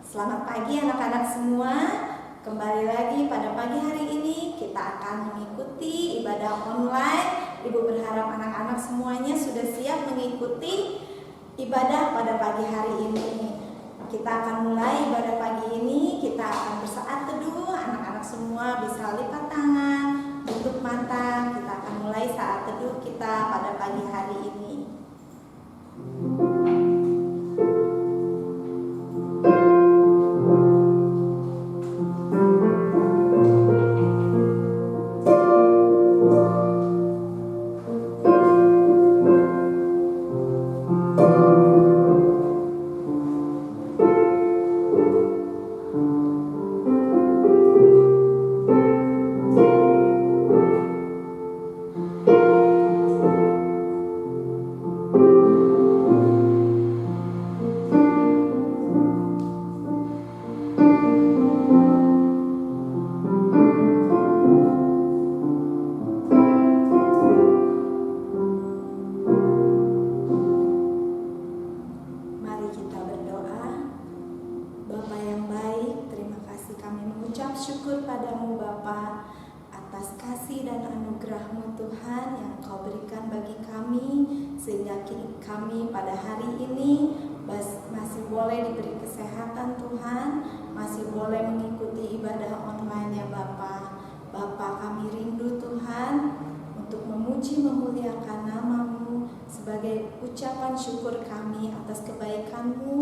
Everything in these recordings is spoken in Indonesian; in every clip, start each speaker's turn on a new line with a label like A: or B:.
A: Selamat pagi anak-anak semua. Kembali lagi pada pagi hari ini kita akan mengikuti ibadah online. Ibu berharap anak-anak semuanya sudah siap mengikuti ibadah pada pagi hari ini. Kita akan mulai ibadah pagi ini. Kita akan bersaat teduh. Anak-anak semua bisa lipat tangan, tutup mata. Kita akan mulai saat teduh kita pada pagi hari ini. Syukur padamu Bapa atas kasih dan anugerah-Mu Tuhan yang Kau berikan bagi kami, sehingga kami pada hari ini masih boleh diberi kesehatan Tuhan, masih boleh mengikuti ibadah online ya Bapa. Bapa, kami rindu Tuhan untuk memuji memuliakan nama-Mu sebagai ucapan syukur kami atas kebaikan-Mu,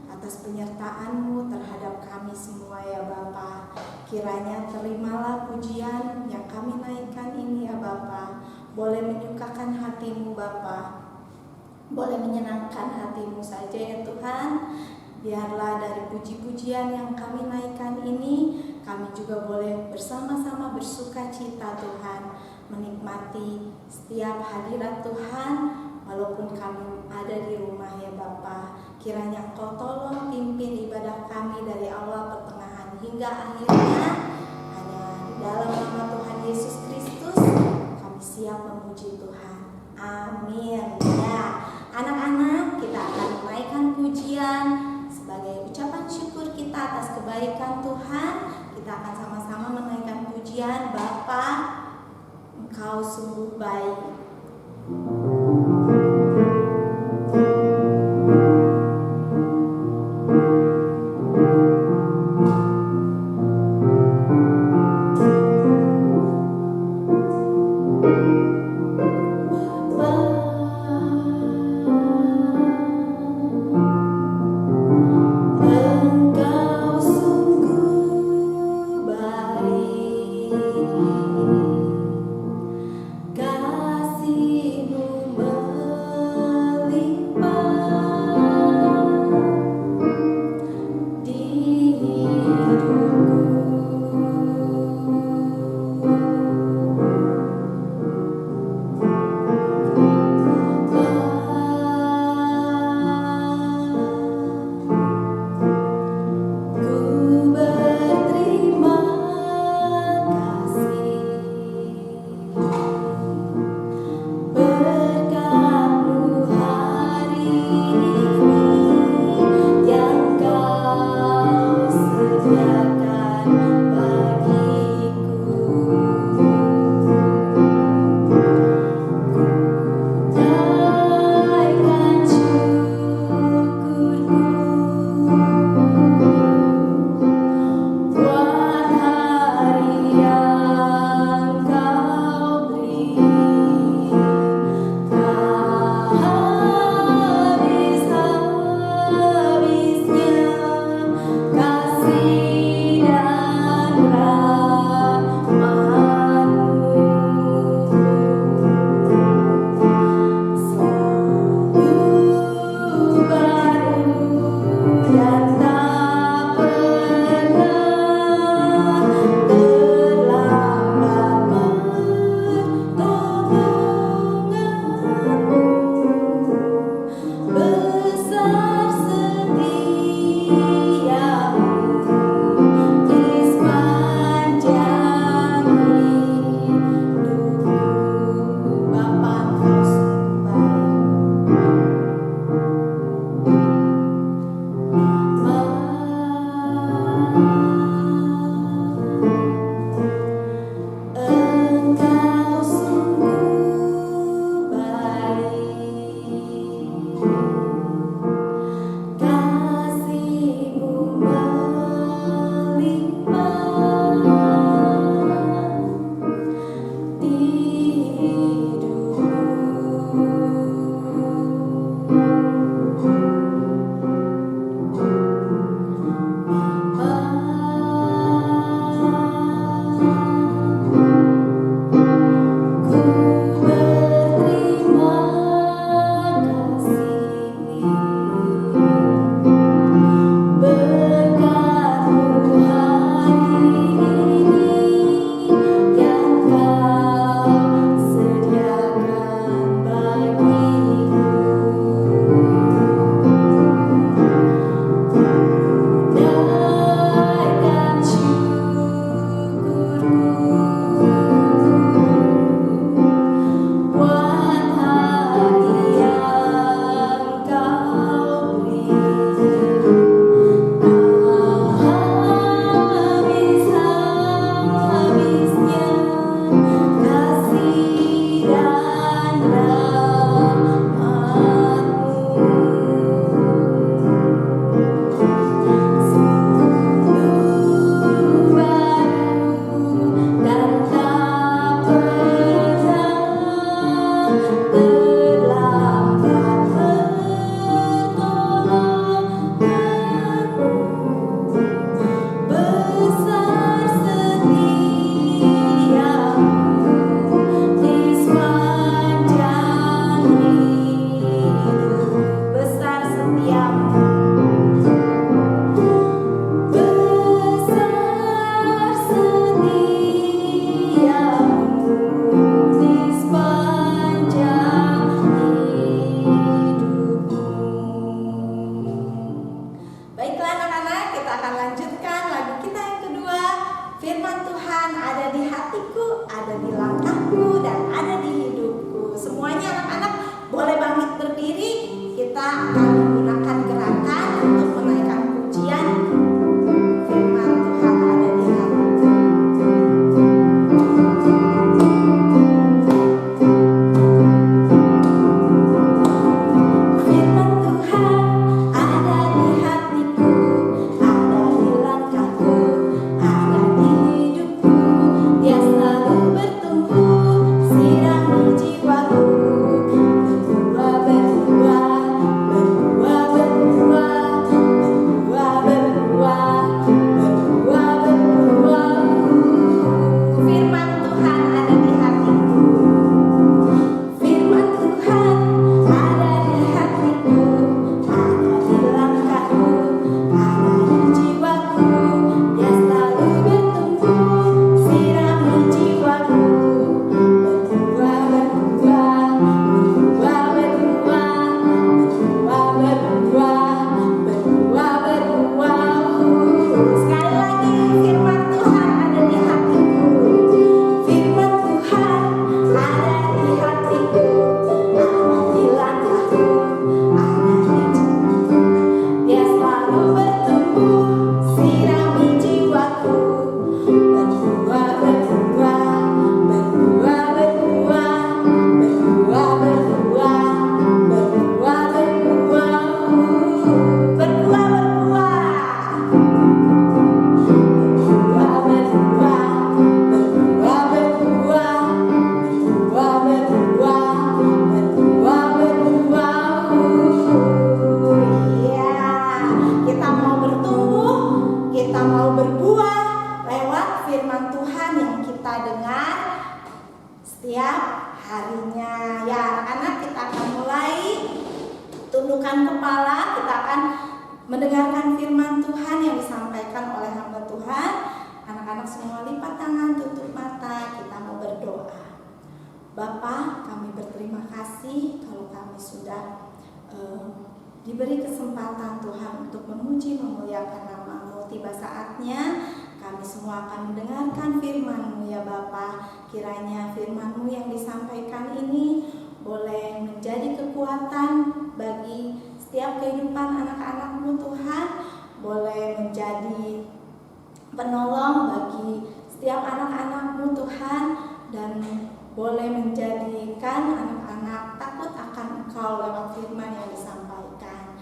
A: atas penyertaan-Mu terhadap kami semua ya Bapa. Kiranya terimalah pujian yang kami naikkan ini ya Bapa. Boleh menyukakan hati-Mu Bapa, boleh menyenangkan hati-Mu saja ya Tuhan. Biarlah dari puji-pujian yang kami naikkan ini, kami juga boleh bersama-sama bersuka cita Tuhan, menikmati setiap hadirat Tuhan walaupun kami ada di rumah ya Bapa. Kiranya Engkau tolong pimpin ibadah kami dari awal pertengahan hingga akhirnya. Hanya di dalam nama Tuhan Yesus Kristus kami siap memuji Tuhan. Amin. Ya, anak-anak, kita akan menaikkan pujian sebagai ucapan syukur kita atas kebaikan Tuhan. Kita akan sama-sama menaikkan pujian, Bapa, Engkau sungguh baik. Kasih Baiklah anak-anak, kita akan lanjutkan lagu kita yang kedua. Firman Tuhan ada di hatiku, ada di langkahku, dan ada di hidupku. Semuanya anak-anak boleh bangkit berdiri. Kita akan menggunakan gerakan untuk menaikkan pujian. Firman Tuhan ada di hatiku. Firman Tuhan ada di hatiku, ada di langkahku, ada di hidupku. Dia selalu bertumbuh, sirami jiwaku. Berbuah, berbuah, berbuah, berbuah, berbuah, berbuah, berbuah, berbuah. Firman Tuhan ada di hatiku. Firman Tuhan ada di hatiku, ada di langkahku, ada di jiwaku. Dia selalu bertumbuh, sirami jiwaku. Berbuah, berbuah, berbuah, berbuah, berbuah, berbuah, berbuah, berbuah. Sekali lagi, firman Tuhan ada di hatiku. Firman Tuhan ada di hatiku, ada di langkahku, ada di jiwaku. Dia selalu bertumbuh, sirami jiwaku. Berbuah, berbuah, berbuah, berbuah, berbuah, berbuah, berbuah, berbuah, berbuah, berbuah. Berbuah, berbuah, berbuah, berbuah, berbuah, berbuah, berbuah, berbuah. Iya, kita mau bertumbuh, kita mau berbuah lewat firman Tuhan yang kita dengar setiap harinya. Ya, anak-anak, kita akan mulai tundukkan kepala. Kita akan mendengarkan firman Tuhan yang disampaikan oleh hamba Tuhan. Anak-anak semua lipat tangan, tutup mata, kita mau berdoa. Bapa, kami berterima kasih kalau kami sudah diberi kesempatan Tuhan untuk memuji memuliakan nama-Mu. Tiba saatnya kami semua akan mendengarkan firman-Mu ya Bapa. Kiranya firman-Mu yang disampaikan ini boleh menjadi kekuatan bagi setiap kehidupan anak-anak-Mu Tuhan. Boleh menjadi penolong bagi setiap anak-anak-Mu Tuhan. Dan boleh menjadikan anak-anak takut akan Engkau lewat firman yang disampaikan.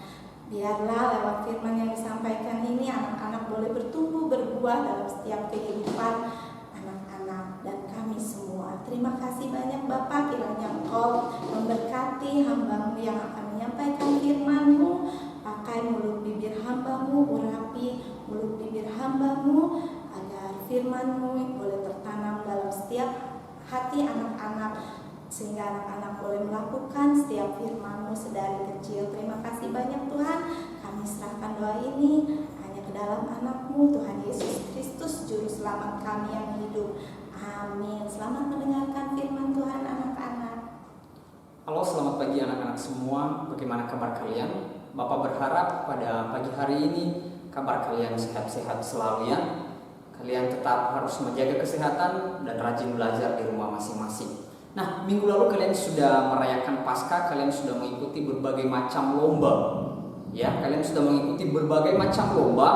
A: Biarlah lewat firman yang disampaikan ini anak-anak boleh bertumbuh berbuah dalam setiap kehidupan anak-anak dan kami semua. Terima kasih banyak Bapak, kiranya Engkau memberkati hamba-Mu yang akan menyampaikan firman-Mu. Pakai mulut bibir hamba-Mu, urapi mulut bibir hamba-Mu, agar firman-Mu boleh tertanam dalam setiap hati anak-anak, sehingga anak-anak boleh melakukan setiap firman-Mu sedari kecil. Terima kasih banyak Tuhan. Kami serahkan doa ini hanya ke dalam anak-Mu Tuhan Yesus Kristus, Juru Selamat kami yang hidup. Amin. Selamat mendengarkan firman Tuhan anak-anak.
B: Halo, selamat pagi anak-anak semua. Bagaimana kabar kalian? Bapak berharap pada pagi hari ini kabar kalian sehat-sehat selalu ya. Kalian tetap harus menjaga kesehatan dan rajin belajar di rumah masing-masing. Nah, minggu lalu kalian sudah merayakan Paskah, kalian sudah mengikuti berbagai macam lomba. Ya, kalian sudah mengikuti berbagai macam lomba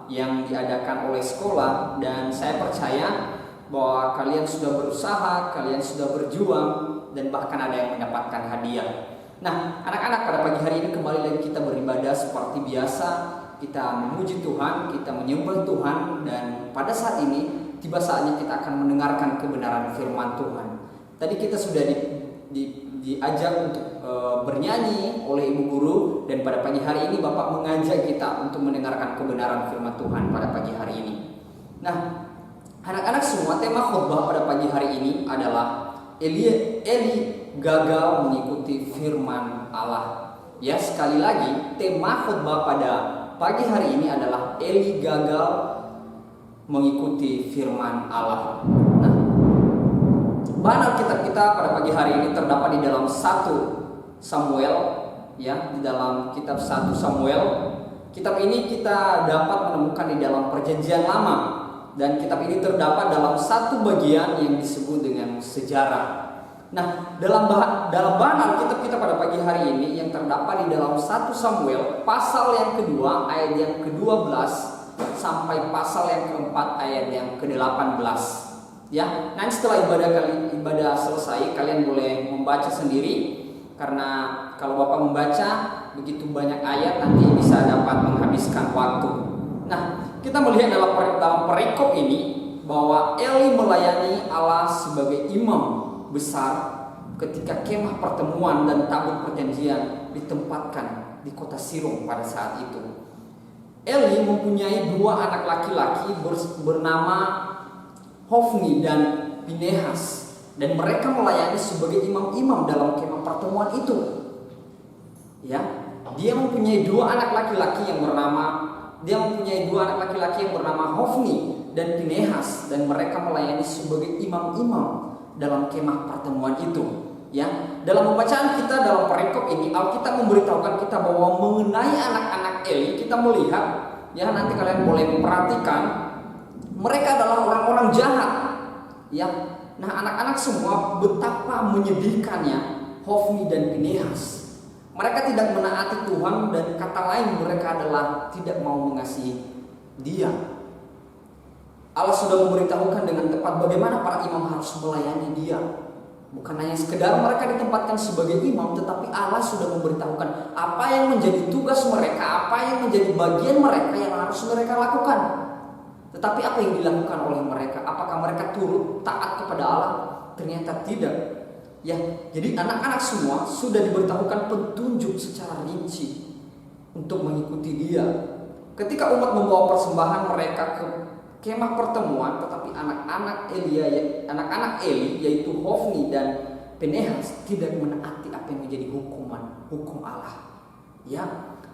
B: yang diadakan oleh sekolah, dan saya percaya bahwa kalian sudah berusaha, kalian sudah berjuang, dan bahkan ada yang mendapatkan hadiah. Nah, anak-anak, pada pagi hari ini kembali lagi kita beribadah seperti biasa. Kita memuji Tuhan, kita menyembah Tuhan, dan pada saat ini tiba saatnya kita akan mendengarkan kebenaran firman Tuhan. Tadi kita sudah diajak untuk bernyanyi oleh Ibu Guru, dan pada pagi hari ini Bapak mengajak kita untuk mendengarkan kebenaran firman Tuhan pada pagi hari ini. Nah, anak-anak semua, tema khotbah pada pagi hari ini adalah Eli gagal mengikuti firman Allah. Ya, sekali lagi, tema khotbah pada pagi hari ini adalah Eli gagal mengikuti firman Allah. Nah, bahan Alkitab kita pada pagi hari ini terdapat di dalam 1 Samuel, ya, di dalam kitab 1 Samuel. Kitab ini kita dapat menemukan di dalam Perjanjian Lama, dan kitab ini terdapat dalam satu bagian yang disebut dengan sejarah. Nah, dalam bahan Alkitab kita pada pagi hari ini yang terdapat di dalam 1 Samuel pasal yang kedua ayat yang ke-12 sampai pasal yang keempat ayat yang ke-18. Ya, nanti setelah ibadah selesai kalian boleh membaca sendiri, karena kalau Bapak membaca begitu banyak ayat nanti bisa dapat menghabiskan waktu. Nah, kita melihat dalam perikop ini bahwa Eli melayani Allah sebagai imam besar ketika kemah pertemuan dan tabut perjanjian ditempatkan di kota Silo pada saat itu. Eli mempunyai dua anak laki-laki bernama Hofni dan Pinehas, dan mereka melayani sebagai imam-imam dalam kemah pertemuan itu. Ya, dia mempunyai dua anak laki-laki yang bernama Hofni dan Pinehas, dan mereka melayani sebagai imam-imam dalam kemah pertemuan itu. Ya, dalam pembacaan kita dalam perikop ini Alkitab memberitahukan kita bahwa mengenai anak-anak Eli, kita melihat, ya, nanti kalian boleh memperhatikan, mereka adalah orang-orang jahat. Ya, nah anak-anak semua betapa menyedihkannya Hofni dan Pinehas. Mereka tidak menaati Tuhan, dan kata lain mereka adalah tidak mau mengasihi Dia. Allah sudah memberitahukan dengan tepat bagaimana para imam harus melayani Dia. Bukan hanya sekedar mereka ditempatkan sebagai imam, tetapi Allah sudah memberitahukan apa yang menjadi tugas mereka, apa yang menjadi bagian mereka yang harus mereka lakukan. Tetapi apa yang dilakukan oleh mereka? Apakah mereka turut taat kepada Allah? Ternyata tidak. Ya, jadi anak-anak semua sudah diberitahukan petunjuk secara rinci untuk mengikuti Dia. Ketika umat membawa persembahan mereka ke kemah pertemuan, tetapi anak-anak Eli yaitu Hofni dan Pinehas tidak menaati apa yang menjadi hukum Allah. Ya,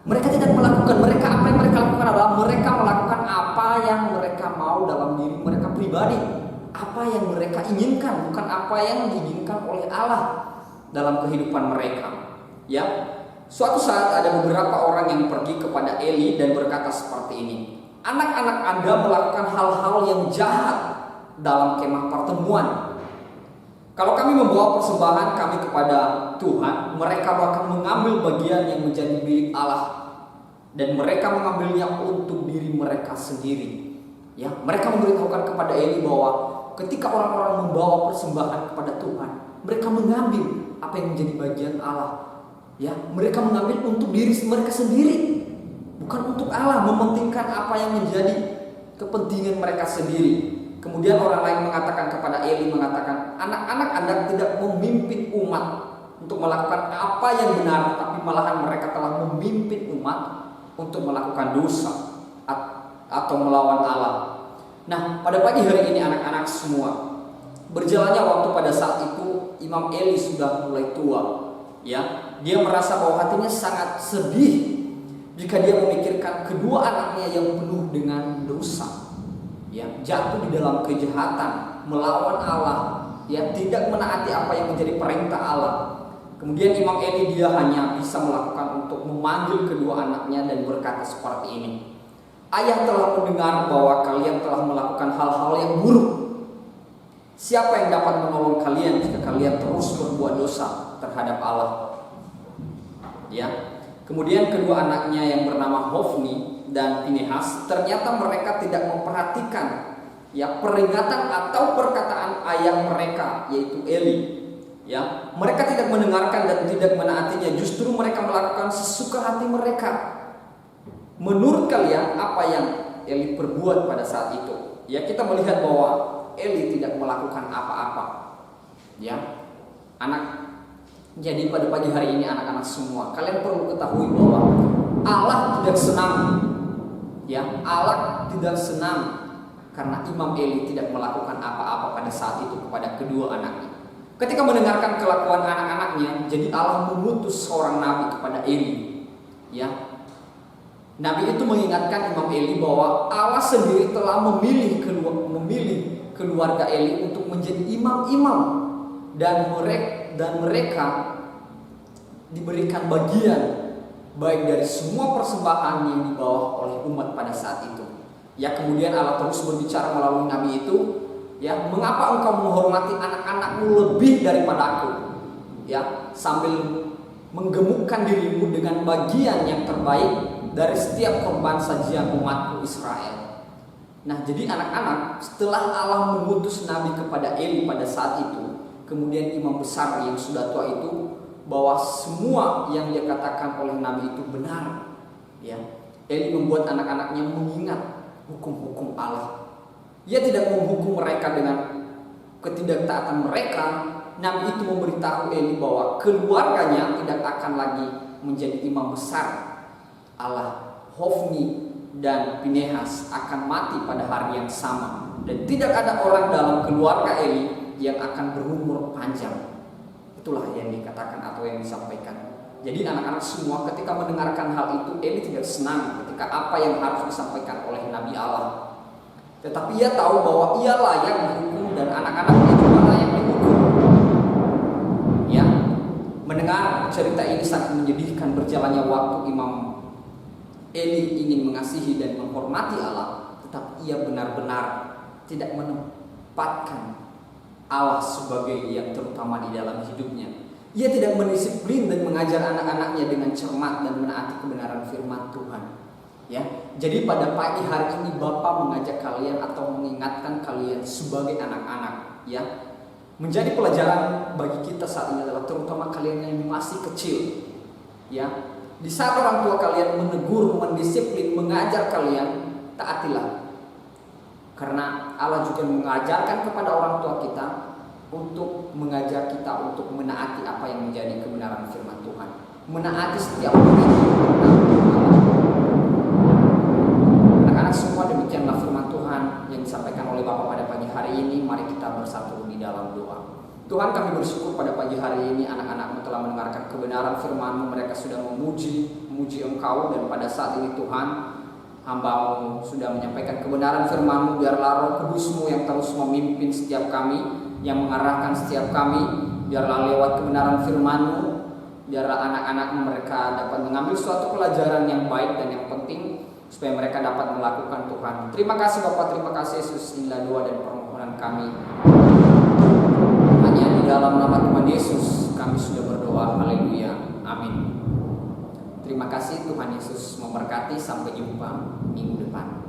B: mereka tidak melakukan, apa yang mereka lakukan adalah mereka melakukan apa yang mereka mau dalam diri mereka pribadi, apa yang mereka inginkan, bukan apa yang diinginkan oleh Allah dalam kehidupan mereka. Ya, suatu saat ada beberapa orang yang pergi kepada Eli dan berkata seperti ini, anak-anak Anda melakukan hal-hal yang jahat dalam kemah pertemuan. Kalau kami membawa persembahan kami kepada Tuhan, mereka bahkan mengambil bagian yang menjadi milik Allah, dan mereka mengambilnya untuk diri mereka sendiri. Ya, mereka memberitahukan kepada Eli bahwa ketika orang-orang membawa persembahan kepada Tuhan, mereka mengambil apa yang menjadi bagian Allah. Ya, mereka mengambil untuk diri mereka sendiri, bukan untuk Allah, mementingkan apa yang menjadi kepentingan mereka sendiri. Kemudian orang lain mengatakan kepada Eli, mengatakan, anak-anak Anda tidak memimpin umat untuk melakukan apa yang benar, tapi malahan mereka telah memimpin umat untuk melakukan dosa atau melawan Allah. Nah, pada pagi hari ini anak-anak semua, berjalannya waktu pada saat itu Imam Eli sudah mulai tua. Ya, dia merasa bahwa hatinya sangat sedih jika dia memikirkan kedua anaknya yang penuh dengan dosa, ya, jatuh di dalam kejahatan, melawan Allah, ya, tidak menaati apa yang menjadi perintah Allah. Kemudian Imam Eli dia hanya bisa melakukan untuk memanggil kedua anaknya dan berkata seperti ini, ayah telah mendengar bahwa kalian telah melakukan hal-hal yang buruk. Siapa yang dapat menolong kalian jika kalian terus berbuat dosa terhadap Allah? Ya. Kemudian kedua anaknya yang bernama Hofni dan Pinehas, ternyata mereka tidak memperhatikan, ya, peringatan atau perkataan ayah mereka yaitu Eli. Ya, mereka tidak mendengarkan dan tidak menaatinya, justru mereka melakukan sesuka hati mereka. Menurut kalian apa yang Eli perbuat pada saat itu? Ya, kita melihat bahwa Eli tidak melakukan apa-apa. Ya, jadi pada pagi hari ini anak-anak semua, kalian perlu ketahui bahwa Allah tidak senang. Ya, Allah tidak senang karena Imam Eli tidak melakukan apa-apa pada saat itu kepada kedua anaknya. Ketika mendengarkan kelakuan anak-anaknya, jadi Allah mengutus seorang nabi kepada Eli. Ya, nabi itu mengingatkan Imam Eli bahwa Allah sendiri telah memilih keluarga Eli untuk menjadi imam-imam, dan mereka diberikan bagian baik dari semua persembahan yang dibawa oleh umat pada saat itu. Ya, kemudian Allah terus berbicara melalui nabi itu, ya, mengapa engkau menghormati anak-anakmu lebih daripada aku? Ya, sambil menggemukkan dirimu dengan bagian yang terbaik dari setiap korban sajian umatku Israel. Nah, jadi anak-anak, setelah Allah mengutus nabi kepada Eli pada saat itu, kemudian imam besar yang sudah tua itu, bahwa semua yang dia katakan oleh nabi itu benar. Ya, Eli membuat anak-anaknya mengingat hukum-hukum Allah. Ia tidak menghukum mereka dengan ketidaktaatan mereka. Nabi itu memberitahu Eli bahwa keluarganya tidak akan lagi menjadi imam besar Allah. Hofni dan Pinehas akan mati pada hari yang sama, dan tidak ada orang dalam keluarga Eli yang akan berumur panjang. Itulah yang dikatakan atau yang disampaikan. Jadi anak-anak semua ketika mendengarkan hal itu, Eli tidak senang ketika apa yang harus disampaikan oleh Nabi Allah. Tetapi ia tahu bahwa ia layak dihukum dan anak-anaknya juga layak dihukum. Ya, mendengar cerita ini sangat menyedihkan. Berjalannya waktu, Imam Eli ingin mengasihi dan menghormati Allah, tetapi ia benar-benar tidak menempatkan Allah sebagai yang terutama di dalam hidupnya. Ia tidak mendisiplin dan mengajar anak-anaknya dengan cermat dan menaati kebenaran firman Tuhan. Ya, jadi pada pagi hari ini Bapak mengajak kalian atau mengingatkan kalian sebagai anak-anak, ya, menjadi pelajaran bagi kita saat ini adalah terutama kalian yang masih kecil. Ya, di saat orang tua kalian menegur, mendisiplin, mengajar kalian, taatilah. Karena Allah juga mengajarkan kepada orang tua kita untuk mengajar kita untuk menaati apa yang menjadi kebenaran firman Tuhan, menaati setiap perintah. Anak-anak semua, demikianlah firman Tuhan yang disampaikan oleh Bapak pada pagi hari ini. Mari kita bersatu di dalam doa. Tuhan, kami bersyukur pada pagi hari ini anak-anak-Mu telah mendengarkan kebenaran firman-Mu. Mereka sudah memuji Engkau, dan pada saat ini Tuhan, hamba-Mu sudah menyampaikan kebenaran firman-Mu. Biarlah Roh Kudus-Mu yang terus memimpin setiap kami, yang mengarahkan setiap kami. Biarlah lewat kebenaran firman-Mu, biarlah anak-anak mereka dapat mengambil suatu pelajaran yang baik dan yang penting, supaya mereka dapat melakukan Tuhan. Terima kasih Bapak, terima kasih Yesus. Inilah doa dan permohonan kami. Hanya di dalam nama Tuhan Yesus kami sudah berdoa. Haleluya. Amin. Terima kasih, Tuhan Yesus memberkati. Sampai jumpa minggu depan.